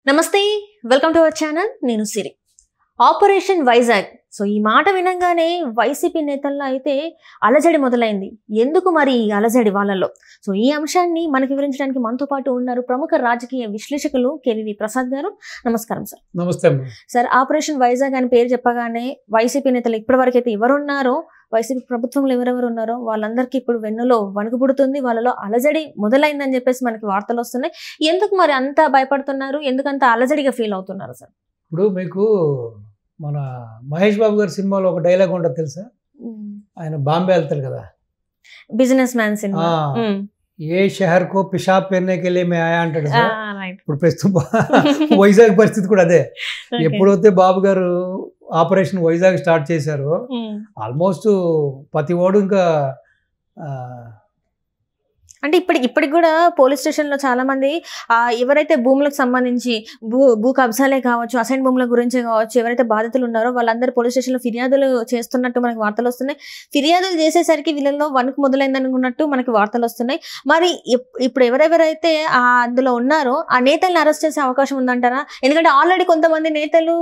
నమస్తే welcome to our channel నేను సిరి operation Vizag so ఈ మాట వినంగానే వైసీపీ నేతల్లో అయితే అలజడి మొదలైంది ఎందుకు మరి ఈ అలజడి వాళ్ళలో సో ఈ అంశాన్ని మనకి వివరించడానికి మనతో పాటు ఉన్నారు ప్రముఖ రాజకీయ విశ్లేషకులు కేవీవి ప్రసాద్ గారు నమస్కారం సార్ నమస్తే సార్ ఆపరేషన్ వైజాగ్ అని పేరు చెప్పగానే వైసీపీ నేతలు ఇప్పటివరకు అయితే ఎవరున్నారో వైసీపీ ప్రభుత్వంలో ఎవరెవరు ఉన్నారో వాళ్ళందరికీ ఇప్పుడు వెన్నులో వణుకు పుడుతుంది వాళ్ళలో అలజడి మొదలైందని చెప్పేసి మనకి వార్తలు వస్తున్నాయి ఎందుకు మరి అంత భయపడుతున్నారు ఎందుకంత అలజడిగా ఫీల్ అవుతున్నారు సార్ ఇప్పుడు మీకు మన మహేష్ బాబు గారి సినిమాలో ఒక డైలాగ్ ఉంటుంది తెలుసా ఆయన బాంబే వెళ్తారు కదా బిజినెస్ మ్యాన్ సినిమా ఏ షహర్ కో పిషాబ్ పెర్నేకి వెళ్ళి మే ఆయా అంటాడు సార్ ఇప్పుడు ప్రస్తుతం వైజాగ్ పరిస్థితి కూడా అదే ఎప్పుడైతే బాబు గారు ఆపరేషన్ వైజాగ్ స్టార్ట్ చేశారు ఆల్మోస్ట్ ప్రతి ఓడు ఇంకా అంటే ఇప్పటికి కూడా పోలీస్ స్టేషన్లో చాలా మంది ఎవరైతే భూములకు సంబంధించి భూ కబ్జాలే కావచ్చు అసైన్ భూముల గురించి కావచ్చు ఎవరైతే బాధితులు ఉన్నారో వాళ్ళందరూ పోలీస్ స్టేషన్లో ఫిర్యాదులు చేస్తున్నట్టు మనకి వార్తలు వస్తున్నాయి ఫిర్యాదులు చేసేసరికి వీళ్ళలో వణుకు మొదలైంది అనుకున్నట్టు మనకి వార్తలు వస్తున్నాయి మరి ఇప్పుడు ఎవరెవరైతే అందులో ఉన్నారో ఆ నేతల్ని అరెస్ట్ చేసే అవకాశం ఉందంటారా ఎందుకంటే ఆల్రెడీ కొంతమంది నేతలు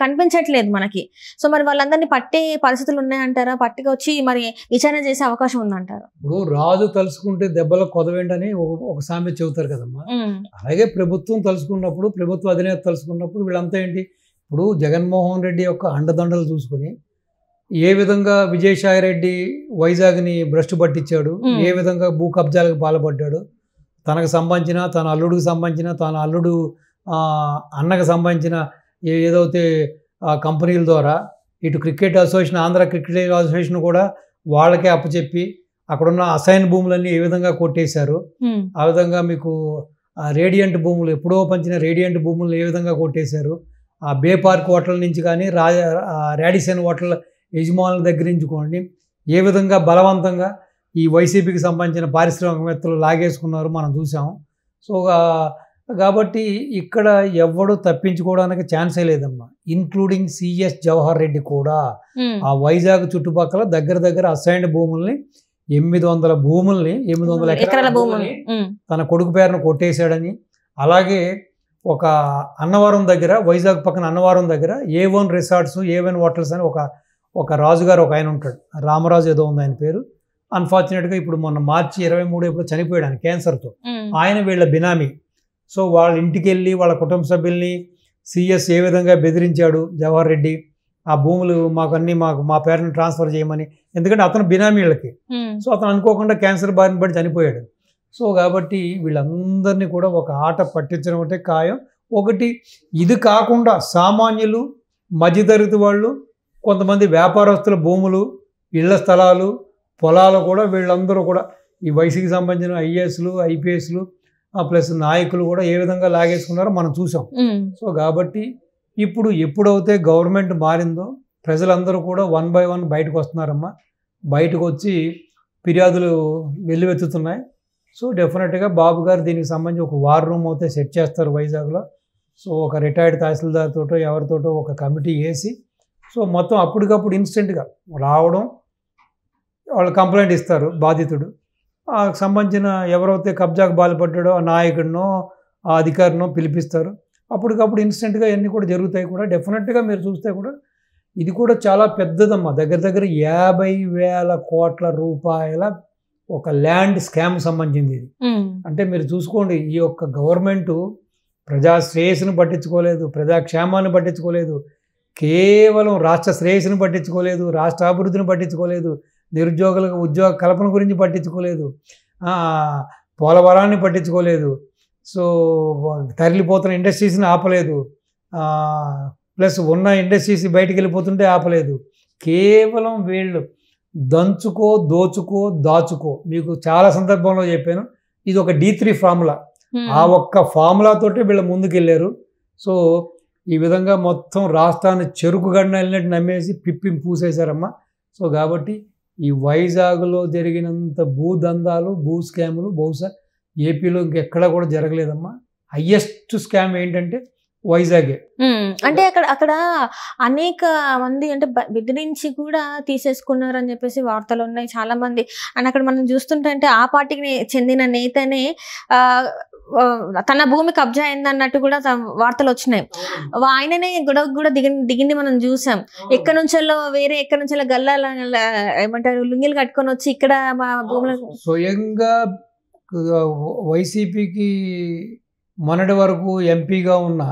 కనిపించట్లేదు మనకి సో మరి వాళ్ళందరినీ పట్టే పరిస్థితులు ఉన్నాయంటారా పట్టుకొచ్చి మరి విచారణ చేసే అవకాశం ఉందంటారా ఇప్పుడు రాజు తలుసుకుంటే దెబ్బలకు కొదవేంటని ఒక సామెత చెబుతారు కదమ్మా అలాగే ప్రభుత్వం తలుసుకున్నప్పుడు ప్రభుత్వ అధినేత తలుసుకున్నప్పుడు వీళ్ళంతా ఏంటి ఇప్పుడు జగన్మోహన్ రెడ్డి యొక్క అండదండలు చూసుకుని ఏ విధంగా విజయసాయి రెడ్డి వైజాగ్ని భ్రష్టు పట్టించాడు ఏ విధంగా భూ కబ్జాలకు పాల్పడ్డాడు తనకు సంబంధించిన తన అల్లుడికి సంబంధించిన తన అల్లుడు అన్నకు సంబంధించిన ఏదైతే కంపెనీల ద్వారా ఇటు cricket association Andhra cricket association కూడా వాళ్ళకే అప్పచెప్పి అక్కడున్న అసైన్ భూములన్నీ ఏ విధంగా కొట్టేశారు ఆ విధంగా మీకు రేడియంట్ భూములు ఎప్పుడో పంచిన రేడియంట్ భూములు ఏ విధంగా కొట్టేశారు ఆ బే పార్క్ హోటల్ నుంచి కానీ రాడిసన్ హోటల్ యజమానుల దగ్గర నుంచి కొన్ని ఏ విధంగా బలవంతంగా ఈ వైసీపీకి సంబంధించిన పారిశ్రామికవేత్తలు లాగేసుకున్నారు మనం చూసాము సో కాబట్టి ఇక్కడ ఎవడు తప్పించుకోవడానికి ఛాన్సే లేదమ్మా ఇన్క్లూడింగ్ సిఎస్ జవహర్ రెడ్డి కూడా ఆ వైజాగ్ చుట్టుపక్కల దగ్గర అసైన్డ్ భూముల్ని 800 భూముల్ని 800 ఎకరాల భూముల్ని తన కొడుకు పేరును కొట్టేశాడని అలాగే ఒక అన్నవరం దగ్గర వైజాగ్ పక్కన అన్నవరం దగ్గర A1 రిసార్ట్స్ A1 హోటల్స్ అని ఒక రాజుగారు ఒక ఆయన ఉంటాడు రామరాజు ఏదో ఉంది ఆయన పేరు అన్ఫార్చునేట్గా ఇప్పుడు మొన్న మార్చి 23 ఎప్పుడు చనిపోయాడు ఆయన క్యాన్సర్తో ఆయన వీళ్ళ బినామీ సో వాళ్ళ ఇంటికి వెళ్ళి వాళ్ళ కుటుంబ సభ్యుల్ని సిఎస్ ఏ విధంగా బెదిరించాడు జవహర్ రెడ్డి ఆ భూములు మా పేరుని ట్రాన్స్ఫర్ చేయమని ఎందుకంటే అతను బినామీళ్ళకి సో అతను అనుకోకుండా క్యాన్సర్ బారిన పడి చనిపోయాడు సో కాబట్టి వీళ్ళందరినీ కూడా ఒక ఆట పట్టించడం అంటే ఖాయం ఒకటి ఇది కాకుండా సామాన్యులు మధ్యతరగతి వాళ్ళు కొంతమంది వ్యాపారస్తుల భూములు ఇళ్ల స్థలాలు పొలాలు కూడా వీళ్ళందరూ కూడా ఈ వయసుకి సంబంధించిన ఐఏఎస్లు ఐపీఎస్లు ప్లస్ నాయకులు కూడా ఏ విధంగా లాగేసుకున్నారో మనం చూసాం సో కాబట్టి ఇప్పుడు ఎప్పుడైతే గవర్నమెంట్ మారిందో ప్రజలందరూ కూడా 1 by 1 బయటకు వస్తున్నారమ్మా బయటకు వచ్చి ఫిర్యాదులు వెల్లువెత్తుతున్నాయి సో డెఫినెట్గా బాబు గారు దీనికి సంబంధించి ఒక వార్ రూమ్ అయితే సెట్ చేస్తారు వైజాగ్లో సో ఒక రిటైర్డ్ తహసీల్దార్ తోటో ఎవరితోటో ఒక కమిటీ వేసి సో మొత్తం అప్పటికప్పుడు ఇన్స్టెంట్గా రావడం వాళ్ళు కంప్లైంట్ ఇస్తారు బాధితుడు సంబంధించిన ఎవరైతే కబ్జాకు బాధపడ్డాడో ఆ నాయకుడినో ఆ అధికారినో పిలిపిస్తారు అప్పటికప్పుడు ఇన్స్టెంట్గా ఇవన్నీ కూడా జరుగుతాయి కూడా డెఫినెట్గా మీరు చూస్తే కూడా ఇది కూడా చాలా పెద్దదమ్మా దగ్గర 50,000 కోట్ల రూపాయల ఒక ల్యాండ్ స్కామ్ సంబంధించింది ఇది అంటే మీరు చూసుకోండి ఈ యొక్క గవర్నమెంటు ప్రజా శ్రేయస్సును పట్టించుకోలేదు ప్రజాక్షేమాన్ని పట్టించుకోలేదు కేవలం రాష్ట్ర శ్రేయస్సును పట్టించుకోలేదు రాష్ట్ర అభివృద్ధిని పట్టించుకోలేదు నిరుద్యోగులకు ఉద్యోగ కల్పన గురించి పట్టించుకోలేదు పోలవరాన్ని పట్టించుకోలేదు సో తరలిపోతున్న ఇండస్ట్రీస్ని ఆపలేదు ప్లస్ ఉన్న ఇండస్ట్రీస్ బయటికి వెళ్ళిపోతుంటే ఆపలేదు కేవలం వీళ్ళు దంచుకో దోచుకో దాచుకో మీకు చాలా సందర్భంలో చెప్పాను ఇది ఒక D3 ఫార్ములా ఆ ఒక్క ఫార్ములాతోటి వీళ్ళు ముందుకెళ్ళారు సో ఈ విధంగా మొత్తం రాష్ట్రాన్ని చెరుకు గడిన వెళ్ళినట్టు నమ్మేసి పిప్పి పూసేశారమ్మా సో కాబట్టి ఈ వైజాగ్లో జరిగినంత భూదందాలు భూ స్కాములు బహుశా ఏపీలో ఇంకెక్కడా కూడా జరగలేదమ్మా హయ్యెస్ట్ స్కామ్ ఏంటంటే వైజాగే. అంటే అక్కడ అనేక మంది అంటే బెదిరించి కూడా తీసేసుకున్నారు అని చెప్పేసి వార్తలు ఉన్నాయి చాలా మంది. అండ్ అక్కడ మనం చూస్తుంటే అంటే ఆ పార్టీకి చెందిన నేతనే తన భూమి కబ్జా అయింది అన్నట్టు కూడా వార్తలు వచ్చినాయి. ఆయననే గొడవ కూడా దిగింది మనం చూసాం. ఎక్కడి నుంచో ఎక్కడి నుంచో గల్లాల ఏమంటారు లుంగిలు కట్టుకొని వచ్చి ఇక్కడ మా భూములు స్వయంగా వైసీపీకి మొన్నటి వరకు ఎంపీగా ఉన్న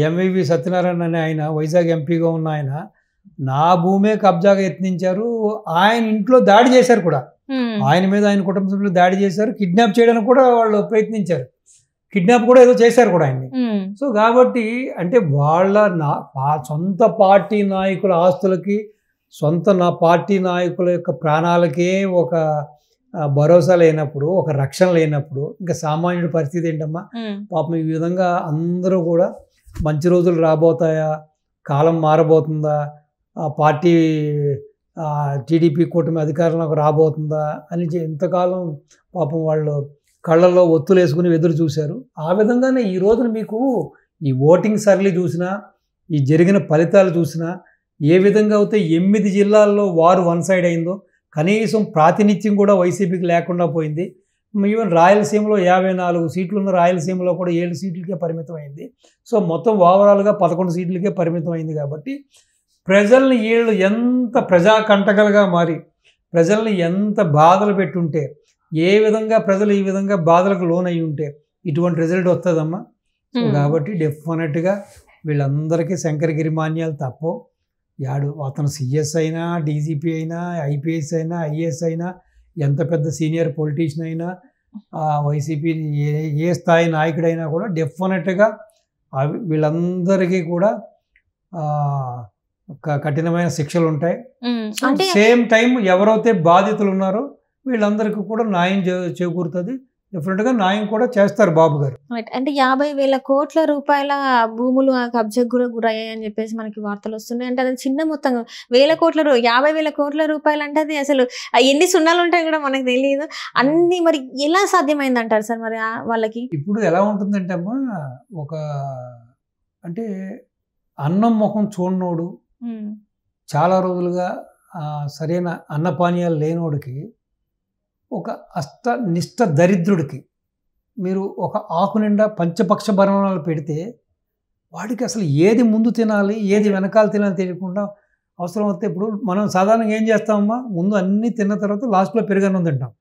ఎంవివి సత్యనారాయణ అనే ఆయన, వైజాగ్ ఎంపీగా ఉన్న ఆయన నా భూమే కబ్జాగా యత్నించారు. ఆయన ఇంట్లో దాడి చేశారు కూడా, ఆయన మీద ఆయన కుటుంబ సభ్యులు దాడి చేశారు, కిడ్నాప్ చేయడానికి కూడా వాళ్ళు ప్రయత్నించారు, కిడ్నాప్ కూడా ఏదో చేశారు కూడా ఆయన్ని. సో కాబట్టి అంటే వాళ్ళ సొంత పార్టీ నాయకుల ఆస్తులకి, నా పార్టీ నాయకుల యొక్క ప్రాణాలకే ఒక భరోసా లేనప్పుడు, ఒక రక్షణ లేనప్పుడు ఇంకా సామాన్యుడి పరిస్థితి ఏంటమ్మా? పాపం ఈ విధంగా అందరూ కూడా మంచి రోజులు రాబోతాయా, కాలం మారబోతుందా, పార్టీ టీడీపీ కూటమి అధికారంలోకి రాబోతుందా అని ఎంతకాలం పాపం వాళ్ళు కళ్ళల్లో ఒత్తులు వేసుకుని ఎదురు చూశారు. ఆ విధంగానే ఈ రోజున మీకు ఈ ఓటింగ్ సర్లీ చూసినా, ఈ జరిగిన ఫలితాలు చూసినా, ఏ విధంగా అయితే 8 జిల్లాల్లో వారు వన్ సైడ్ అయిందో, కనీసం ప్రాతినిధ్యం కూడా వైసీపీకి లేకుండా పోయింది. ఈవెన్ రాయలసీమలో 54 సీట్లు ఉన్న రాయలసీమలో కూడా 7 సీట్లకే పరిమితం అయింది. సో మొత్తం ఓవరాల్గా 11 సీట్లకే పరిమితం అయింది. కాబట్టి ప్రజల్ని వీళ్ళు ఎంత ప్రజాకంటకలుగా మారి ప్రజల్ని ఎంత బాధలు పెట్టుంటే, ఏ విధంగా ప్రజలు ఈ విధంగా బాధలకు లోనయ్యి ఉంటే ఇటువంటి రిజల్ట్ వస్తుందమ్మా. సో కాబట్టి డెఫినెట్గా వీళ్ళందరికీ శంకరగిరి మాన్యాలు తప్పవు. అతను సిఎస్ అయినా, డీజీపీ అయినా, ఐపీఎస్ అయినా, ఐఏఎస్ అయినా, ఎంత పెద్ద సీనియర్ పొలిటీషియన్ అయినా, వైసీపీ ఏ స్థాయి నాయకుడైనా కూడా డెఫినెట్గా వీళ్ళందరికీ కూడా కఠినమైన శిక్షలు ఉంటాయి. సేమ్ టైం ఎవరైతే బాధితులు ఉన్నారో వీళ్ళందరికీ కూడా న్యాయం చేకూరుతుంది. డెఫినెట్గా న్యాయం కూడా చేస్తారు బాబు గారు. అంటే 50,000 కోట్ల రూపాయల భూములు కబ్జాకు కూడా గురయ్యాయని చెప్పేసి మనకి వార్తలు వస్తున్నాయి. అంటే అది చిన్న మొత్తం 50,000 కోట్ల రూపాయలు అంటే అది అసలు ఎన్ని సున్నాలు ఉంటాయి కూడా మనకు తెలియదు. అన్ని మరి ఎలా సాధ్యమైంది అంటారు సార్ మరి వాళ్ళకి? ఇప్పుడు ఎలా ఉంటుందంటే అమ్మా, అంటే అన్నం ముఖం చూడనోడు, చాలా రోజులుగా సరైన అన్నపానీయాలు లేనోడికి, ఒక నిష్ట దరిద్రుడికి మీరు ఒక ఆకు నిండా పంచపక్ష భరణాలు పెడితే వాడికి అసలు ఏది ముందు తినాలి, ఏది వెనకాల తినాలి తెలియకుండా అవసరం వస్తే, ఇప్పుడు మనం సాధారణంగా ఏం చేస్తామమ్మా, ముందు అన్నీ తిన్న తర్వాత లాస్ట్లో పెరుగన్నం తింటాం.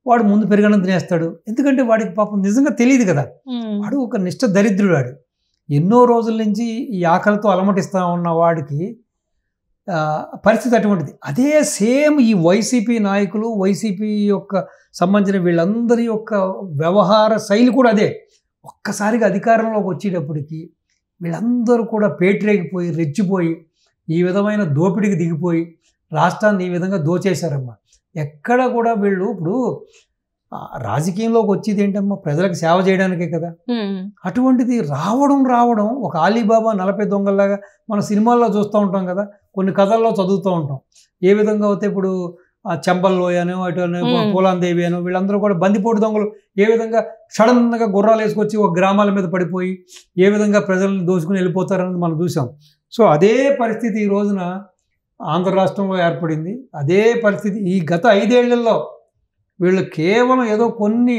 వాడు ముందు పెరుగన్నం తినేస్తాడు, ఎందుకంటే వాడికి పాపం నిజంగా తెలియదు కదా. వాడు ఒక నిష్ట దరిద్రుడు. వాడు ఎన్నో రోజుల నుంచి ఈ ఆకలితో అలమటిస్తూ ఉన్న వాడికి పరిస్థితి అటువంటిది. అదే సేమ్ ఈ వైసీపీ నాయకులు, వైసీపీ యొక్క సంబంధించిన వీళ్ళందరి యొక్క వ్యవహార శైలి కూడా అదే. ఒక్కసారిగా అధికారంలోకి వచ్చేటప్పటికి వీళ్ళందరూ కూడా పేటరేగిపోయి, రెచ్చిపోయి, ఈ విధమైన దోపిడికి దిగిపోయి రాష్ట్రాన్ని ఈ విధంగా దోచేశారమ్మా. ఎక్కడ కూడా వీళ్ళు ఇప్పుడు రాజకీయంలోకి వచ్చేది ఏంటమ్మా, ప్రజలకు సేవ చేయడానికే కదా. అటువంటిది రావడం ఒక అలీబాబా 40 దొంగల్లాగా మన సినిమాల్లో చూస్తూ ఉంటాం కదా, కొన్ని కథల్లో చదువుతూ ఉంటాం. ఏ విధంగా అయితే ఇప్పుడు చెంబల్లోయ అనో, అటు పూలాందేవి అనో, వీళ్ళందరూ కూడా బందిపోటు దొంగలు ఏ విధంగా సడన్గా గుర్రాలు వేసుకొచ్చి ఒక గ్రామాల మీద పడిపోయి ఏ విధంగా ప్రజల్ని దోచుకుని వెళ్ళిపోతారన్నది మనం చూసాం. సో అదే పరిస్థితి ఈ రోజున ఆంధ్ర రాష్ట్రంలో ఏర్పడింది. అదే పరిస్థితి ఈ గత 5 ఏళ్లలో వీళ్ళు కేవలం ఏదో కొన్ని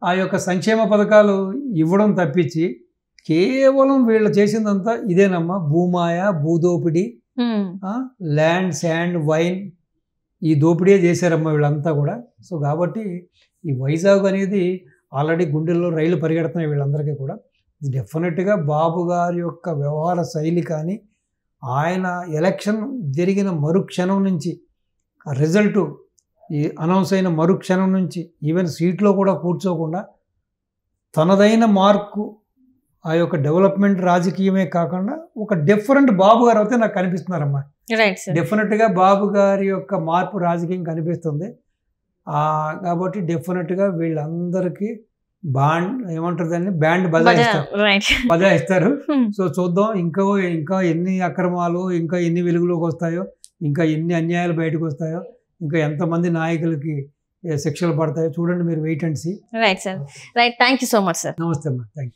ఆ యొక్క సంక్షేమ పథకాలు ఇవ్వడం తప్పించి కేవలం వీళ్ళు చేసిందంతా ఇదేనమ్మా, భూమాయ, భూదోపిడి, ల్యాండ్, శాండ్, వైన్, ఈ దోపిడీ చేశారమ్మా వీళ్ళంతా కూడా. సో కాబట్టి ఈ వైజాగ్ అనేది ఆల్రెడీ గుండెల్లో రైలు పరిగెడుతున్నాయి వీళ్ళందరికీ కూడా. డెఫినెట్గా బాబు గారి యొక్క వ్యవహార శైలి కానీ, ఆయన ఎలక్షన్ జరిగిన మరుక్షణం నుంచి రిజల్టు ఈ అనౌన్స్ అయిన మరుక్షణం నుంచి ఈవెన్ సీట్లో కూడా కూర్చోకుండా తనదైన మార్కు, ఆ యొక్క డెవలప్మెంట్ రాజకీయమే కాకుండా ఒక డిఫరెంట్ బాబు గారు అయితే నాకు కనిపిస్తున్నారమ్మా. డెఫినెట్గా బాబు గారి యొక్క మార్పు రాజకీయం కనిపిస్తుంది. కాబట్టి డెఫినెట్గా వీళ్ళందరికీ ఏమంటారు దాన్ని, బ్యాండ్ బజాయిస్తారు. సో చూద్దాం ఇంకా ఎన్ని అక్రమాలు, ఇంకా ఎన్ని వెలుగులోకి వస్తాయో, ఇంకా ఎన్ని అన్యాయాలు బయటకు వస్తాయో, ఇంకా ఎంతమంది నాయకులకి శిక్షలు పడతాయో చూడండి. మీరు wait and see. Right sir, right. Thank you so much sir. నమస్తే అమ్మా. Thank you.